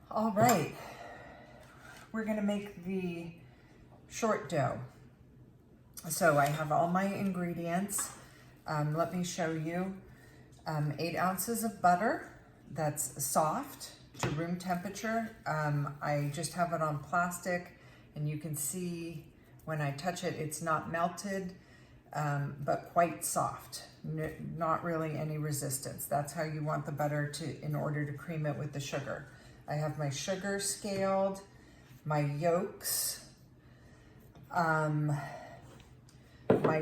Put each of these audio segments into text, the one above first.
All right, we're gonna make the short dough. So I have all my ingredients. Let me show you. 8 ounces of butter that's soft to room temperature. I just have it on plastic, and you can see when I touch it, it's not melted, but quite soft. Not really any resistance. That's how you want the butter in order to cream it with the sugar. I have my sugar scaled, my yolks, my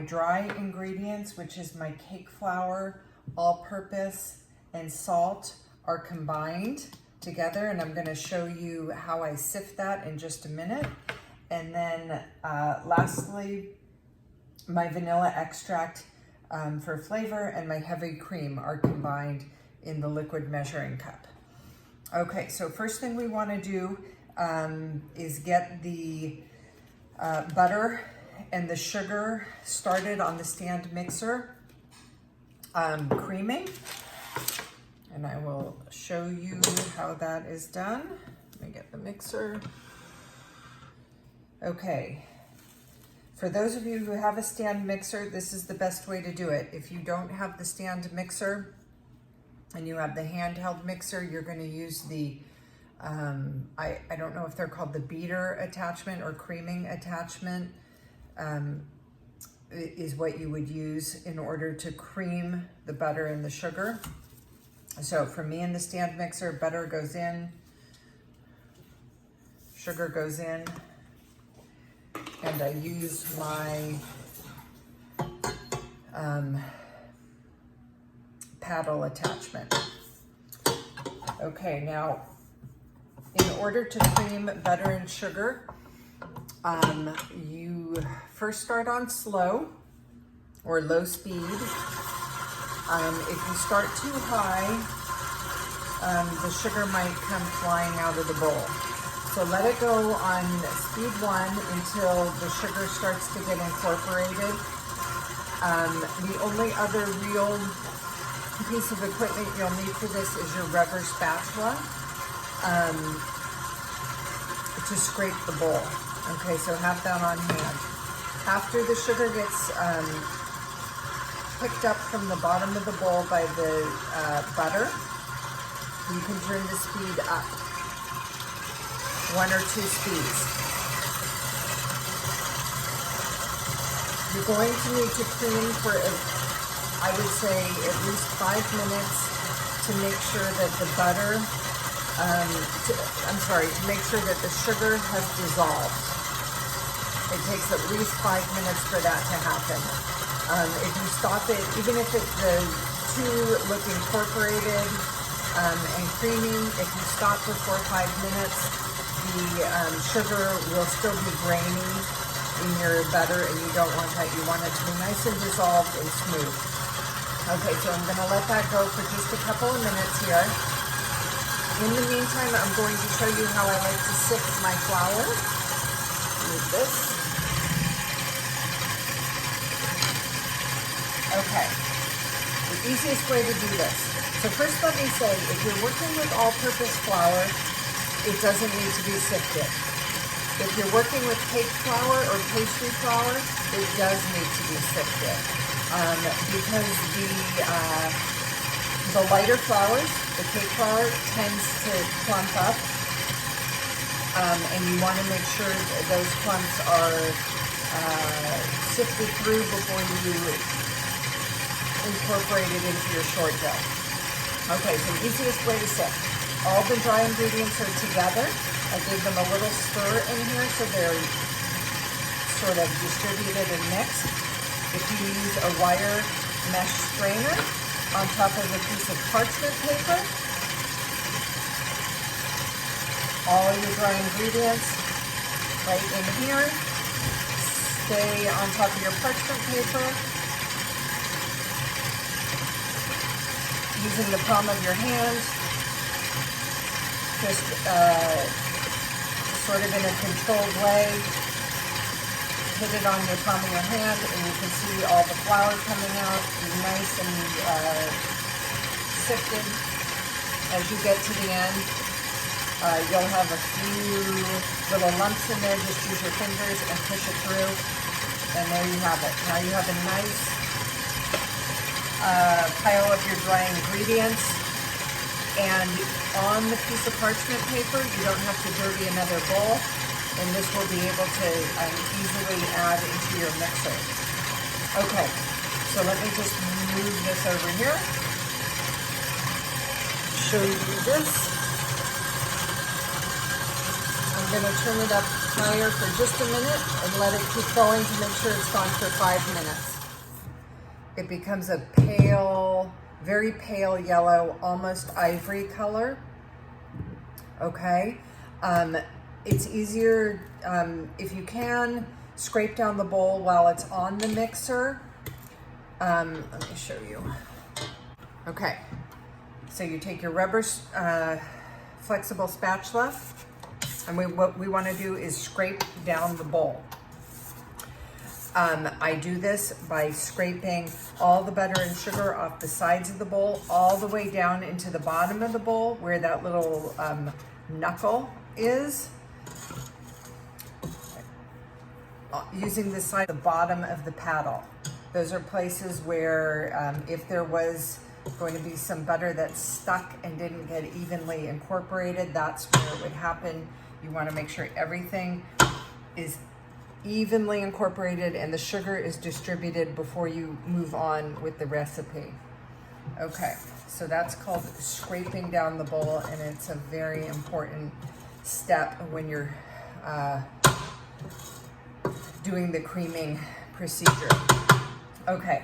dry ingredients, which is my cake flour, all-purpose, and salt are combined together, and I'm going to show you how I sift that in just a minute. And then lastly, my vanilla extract for flavor and my heavy cream are combined in the liquid measuring cup. Okay, so first thing we want to do is get the butter and the sugar started on the stand mixer creaming, and I will show you how that is done. Let me get the mixer. Okay, for those of you who have a stand mixer, this is the best way to do it. If you don't have the stand mixer and you have the handheld mixer, you're going to use the I don't know if they're called the beater attachment or creaming attachment, is what you would use in order to cream the butter and the sugar. So for me in the stand mixer, butter goes in, sugar goes in, and I use my paddle attachment. Okay, now in order to cream butter and sugar, you first start on slow or low speed. If you start too high, the sugar might come flying out of the bowl. So let it go on speed 1 until the sugar starts to get incorporated. The only other real piece of equipment you'll need for this is your rubber spatula to scrape the bowl. Okay, so have that on hand. After the sugar gets picked up from the bottom of the bowl by the butter, you can turn the speed up 1 or 2 speeds. You're going to need to cream for, I would say, at least 5 minutes to make sure that the butter, to make sure that the sugar has dissolved. It takes at least 5 minutes for that to happen. If you stop it, even if the two look incorporated and creamy, if you stop before 5 minutes, the sugar will still be grainy in your butter, and you don't want that. You want it to be nice and dissolved and smooth. Okay, so I'm going to let that go for just a couple of minutes here. In the meantime, I'm going to show you how I like to sift my flour. Use this. Okay, the easiest way to do this. So first let me say, if you're working with all-purpose flour, it doesn't need to be sifted. If you're working with cake flour or pastry flour, it does need to be sifted. Because the lighter flours, the cake flour, tends to clump up. And you want to make sure that those clumps are sifted through before you incorporate it into your short dough. Okay, so the easiest way to sift. All the dry ingredients are together. I gave them a little stir in here so they're sort of distributed and mixed. If you use a wire mesh strainer on top of a piece of parchment paper, all your dry ingredients right in here. Stay on top of your parchment paper. Using the palm of your hand, just sort of in a controlled way, hit it on your palm of your hand, and you can see all the flour coming out nice and sifted as you get to the end. You'll have a few little lumps in there. Just use your fingers and push it through. And there you have it. Now you have a nice pile of your dry ingredients. And on the piece of parchment paper, you don't have to dirty another bowl. And this will be able to easily add into your mixer. Okay, so let me just move this over here. Show you this. I'm going to turn it up higher for just a minute and let it keep going to make sure it's gone for 5 minutes. It becomes a pale, very pale yellow, almost ivory color. Okay. It's easier, if you can, scrape down the bowl while it's on the mixer. Let me show you. Okay, so you take your rubber flexible spatula, and what we want to do is scrape down the bowl. I do this by scraping all the butter and sugar off the sides of the bowl, all the way down into the bottom of the bowl where that little knuckle is. Using the side, the bottom of the paddle. Those are places where if there was going to be some butter that's stuck and didn't get evenly incorporated, that's where it would happen. You want to make sure everything is evenly incorporated and the sugar is distributed before you move on with the recipe. Okay, so that's called scraping down the bowl, and it's a very important step when you're doing the creaming procedure. Okay,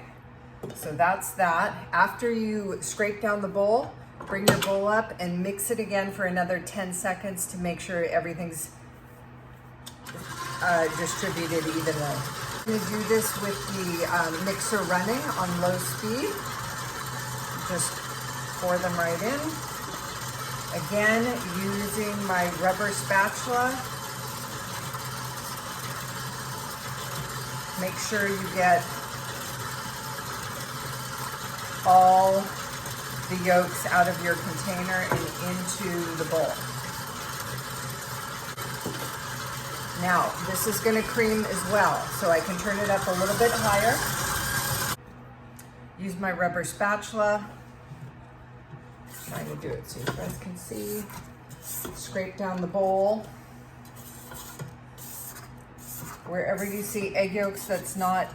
so that's that. After you scrape down the bowl, bring your bowl up and mix it again for another 10 seconds to make sure everything's distributed evenly. I'm gonna do this with the mixer running on low speed. Just pour them right in. Again, using my rubber spatula. Make sure you get all the yolks out of your container and into the bowl. Now, this is going to cream as well, so I can turn it up a little bit higher. Use my rubber spatula. Trying to do it so you guys can see. Scrape down the bowl. Wherever you see egg yolks that's not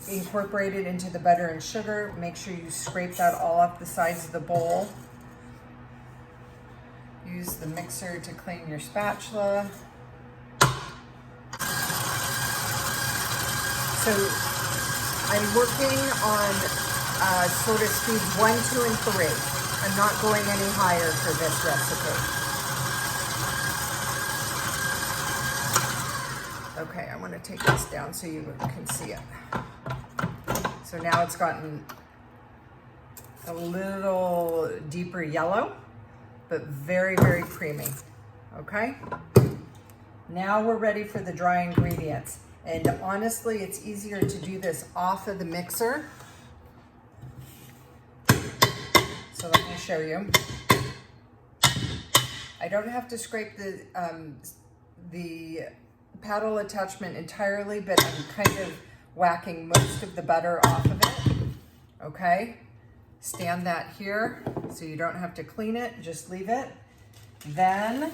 incorporated into the butter and sugar, make sure you scrape that all off the sides of the bowl. Use the mixer to clean your spatula. So I'm working on sort of speeds 1, 2, and 3. I'm not going any higher for this recipe. Okay, I want to take this down so you can see it. So now it's gotten a little deeper yellow, but very, very creamy. Okay? Now we're ready for the dry ingredients. And honestly, it's easier to do this off of the mixer. So let me show you. I don't have to scrape the paddle attachment entirely, but I'm kind of whacking most of the butter off of it. Okay, stand that here so you don't have to clean it, just leave it. Then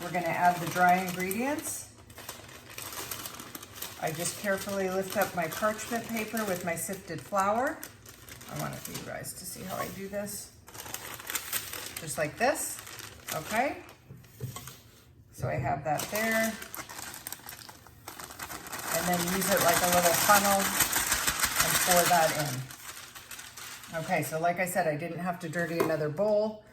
we're going to add the dry ingredients. I just carefully lift up my parchment paper with my sifted flour. I want you guys to see how I do this. Just like this, okay? So I have that there. And then use it like a little funnel and pour that in. Okay, so like I said, I didn't have to dirty another bowl.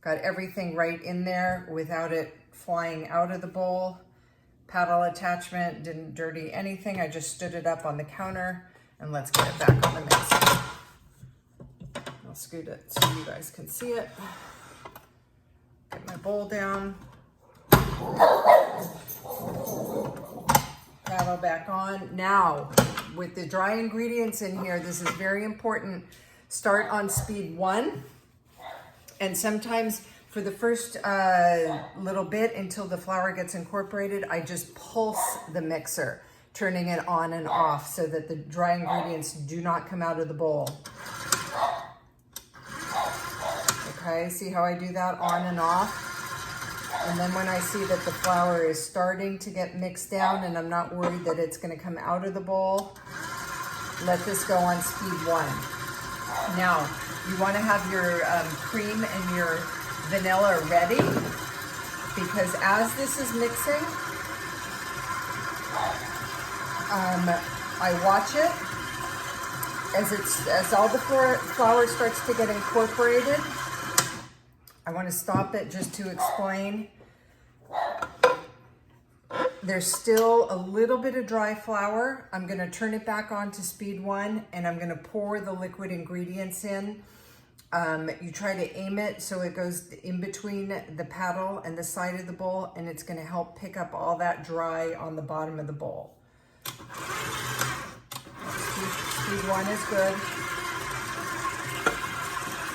Got everything right in there without it flying out of the bowl. Paddle attachment, didn't dirty anything. I just stood it up on the counter, and let's get it back on the mixer. I'll scoot it so you guys can see it. Get my bowl down. Paddle back on. Now, with the dry ingredients in here, this is very important. start on speed 1. And sometimes for the first little bit until the flour gets incorporated, I just pulse the mixer, turning it on and off so that the dry ingredients do not come out of the bowl. Okay, see how I do that on and off? And then when I see that the flour is starting to get mixed down and I'm not worried that it's gonna come out of the bowl, let this go on speed 1. Now, you wanna have your cream and your vanilla ready, because as this is mixing, I watch it as all the flour starts to get incorporated. I want to stop it just to explain. There's still a little bit of dry flour. I'm going to turn it back on to speed 1 and I'm going to pour the liquid ingredients in. You try to aim it so it goes in between the paddle and the side of the bowl, and it's going to help pick up all that dry on the bottom of the bowl. Speed 1 is good.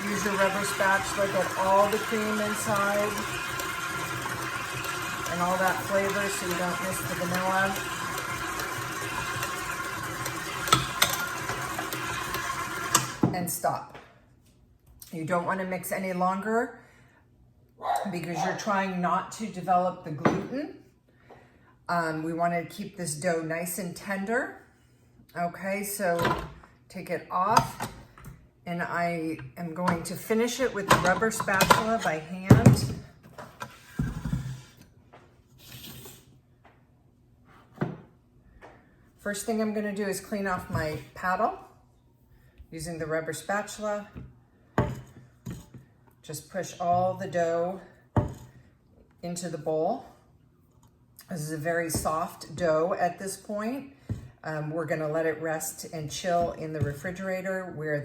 Use your rubber spatula, get all the cream inside and all that flavor so you don't miss the vanilla. And stop. You don't want to mix any longer because you're trying not to develop the gluten. We want to keep this dough nice and tender. Okay, so take it off. And I am going to finish it with the rubber spatula by hand. First thing I'm going to do is clean off my paddle using the rubber spatula. Just push all the dough into the bowl. This is a very soft dough at this point. We're gonna let it rest and chill in the refrigerator where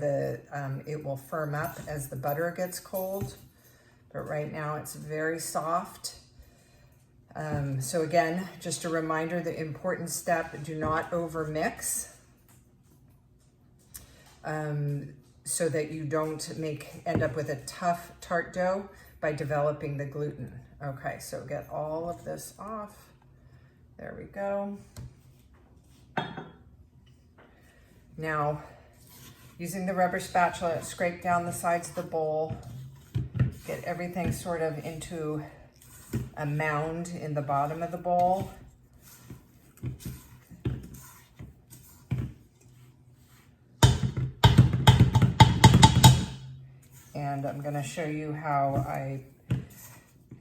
it will firm up as the butter gets cold. But right now it's very soft. So again, just a reminder, the important step, do not over mix so that you don't end up with a tough tart dough by developing the gluten. Okay, so get all of this off. There we go. Now, using the rubber spatula, scrape down the sides of the bowl, get everything sort of into a mound in the bottom of the bowl. And I'm going to show you how I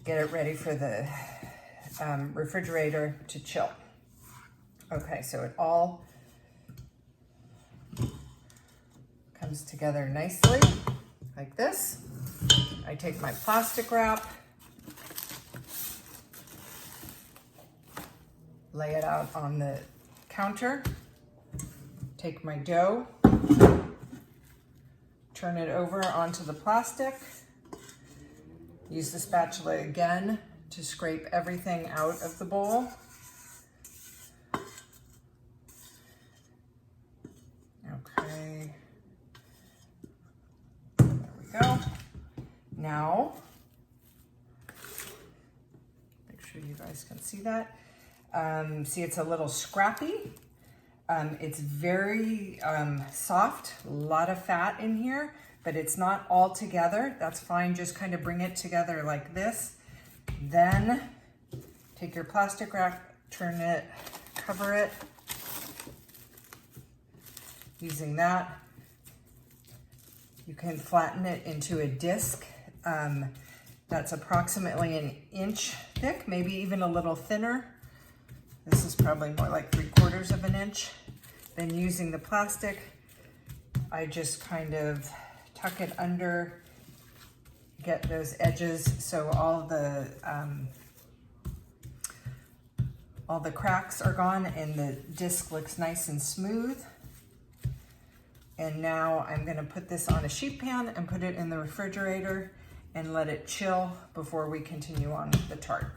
get it ready for the refrigerator to chill. Okay, so it all comes together nicely like this. I take my plastic wrap, lay it out on the counter, take my dough, turn it over onto the plastic, use the spatula again to scrape everything out of the bowl. Okay, there we go. Now, make sure you guys can see that. See, it's a little scrappy. It's very soft, a lot of fat in here, but it's not all together. That's fine, just kind of bring it together like this. Then take your plastic wrap, turn it, cover it. Using that, you can flatten it into a disc that's approximately an inch thick, maybe even a little thinner. This is probably more like 3/4 of an inch. Then using the plastic, I just kind of tuck it under, get those edges so all the cracks are gone and the disc looks nice and smooth. And now I'm gonna put this on a sheet pan and put it in the refrigerator and let it chill before we continue on with the tart.